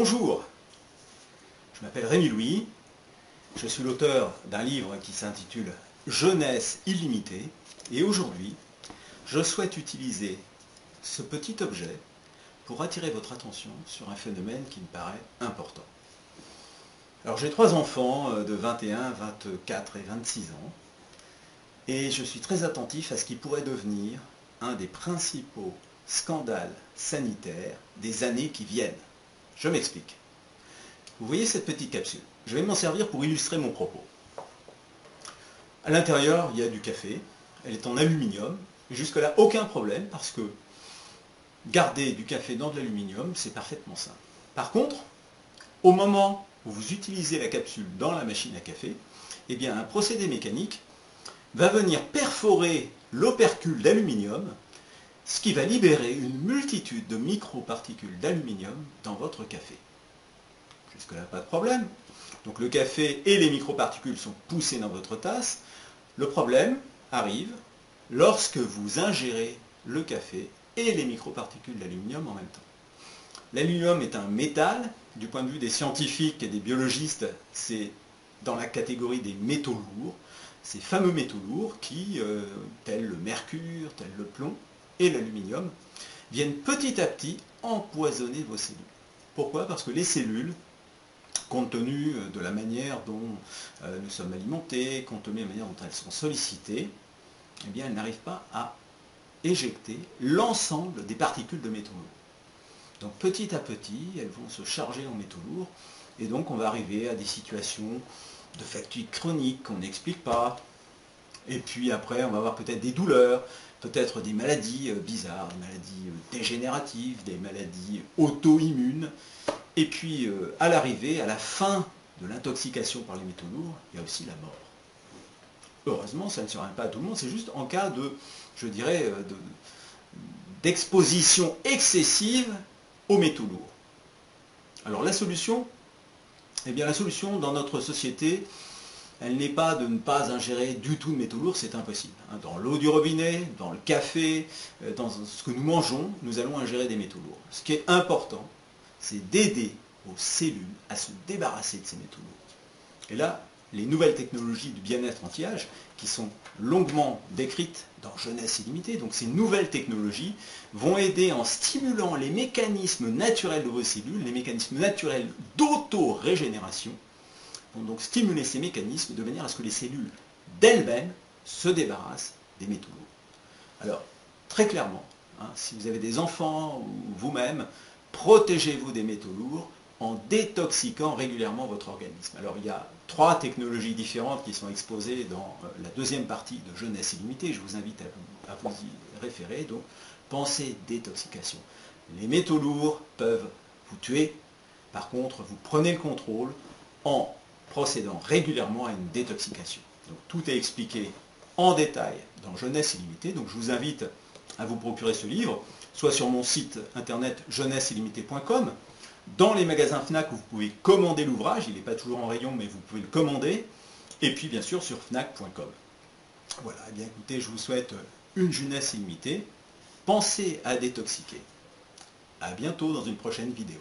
Bonjour, je m'appelle Rémi Louis, je suis l'auteur d'un livre qui s'intitule Jeunesse illimitée et aujourd'hui je souhaite utiliser ce petit objet pour attirer votre attention sur un phénomène qui me paraît important. Alors j'ai 3 enfants de 21, 24 et 26 ans et je suis très attentif à ce qui pourrait devenir un des principaux scandales sanitaires des années qui viennent. Je m'explique. Vous voyez cette petite capsule? Je vais m'en servir pour illustrer mon propos. À l'intérieur, il y a du café. Elle est en aluminium. Jusque-là, aucun problème parce que garder du café dans de l'aluminium, c'est parfaitement simple. Par contre, au moment où vous utilisez la capsule dans la machine à café, eh bien, un procédé mécanique va venir perforer l'opercule d'aluminium, ce qui va libérer une multitude de microparticules d'aluminium dans votre café. Jusque-là, pas de problème. Donc le café et les microparticules sont poussés dans votre tasse. Le problème arrive lorsque vous ingérez le café et les microparticules d'aluminium en même temps. L'aluminium est un métal. Du point de vue des scientifiques et des biologistes, c'est dans la catégorie des métaux lourds. Ces fameux métaux lourds qui, tels le mercure, tels le plomb et l'aluminium, viennent petit à petit empoisonner vos cellules. Pourquoi? Parce que les cellules, compte tenu de la manière dont nous sommes alimentés, compte tenu de la manière dont elles sont sollicitées, eh bien, elles n'arrivent pas à éjecter l'ensemble des particules de métaux lourds. Donc petit à petit, elles vont se charger en métaux lourds, et donc on va arriver à des situations de fatigue chronique qu'on n'explique pas, et puis après on va avoir peut-être des douleurs, peut-être des maladies bizarres, des maladies dégénératives, des maladies auto-immunes, et puis à l'arrivée, à la fin de l'intoxication par les métaux lourds, il y a aussi la mort. Heureusement, ça ne survient pas à tout le monde, c'est juste en cas de, je dirais, d'exposition excessive aux métaux lourds. Alors la solution, eh bien la solution dans notre société, elle n'est pas de ne pas ingérer du tout de métaux lourds, c'est impossible. Dans l'eau du robinet, dans le café, dans ce que nous mangeons, nous allons ingérer des métaux lourds. Ce qui est important, c'est d'aider aux cellules à se débarrasser de ces métaux lourds. Et là, les nouvelles technologies du bien-être anti-âge, qui sont longuement décrites dans Jeunesse illimitée, donc ces nouvelles technologies vont aider en stimulant les mécanismes naturels de vos cellules, les mécanismes naturels d'auto-régénération, vont donc stimuler ces mécanismes de manière à ce que les cellules d'elles-mêmes se débarrassent des métaux lourds. Alors, très clairement, si vous avez des enfants ou vous-même, protégez-vous des métaux lourds en détoxiquant régulièrement votre organisme. Alors il y a 3 technologies différentes qui sont exposées dans la deuxième partie de Jeunesse illimitée. Je vous invite à vous y référer. Donc, pensez détoxication. Les métaux lourds peuvent vous tuer. Par contre, vous prenez le contrôle en procédant régulièrement à une détoxication. Donc, tout est expliqué en détail dans Jeunesse illimitée. Donc je vous invite à vous procurer ce livre, soit sur mon site internet jeunesseillimitée.com, dans les magasins Fnac où vous pouvez commander l'ouvrage, il n'est pas toujours en rayon mais vous pouvez le commander, et puis bien sûr sur fnac.com. Voilà, eh bien écoutez, je vous souhaite une jeunesse illimitée, pensez à détoxiquer. À bientôt dans une prochaine vidéo.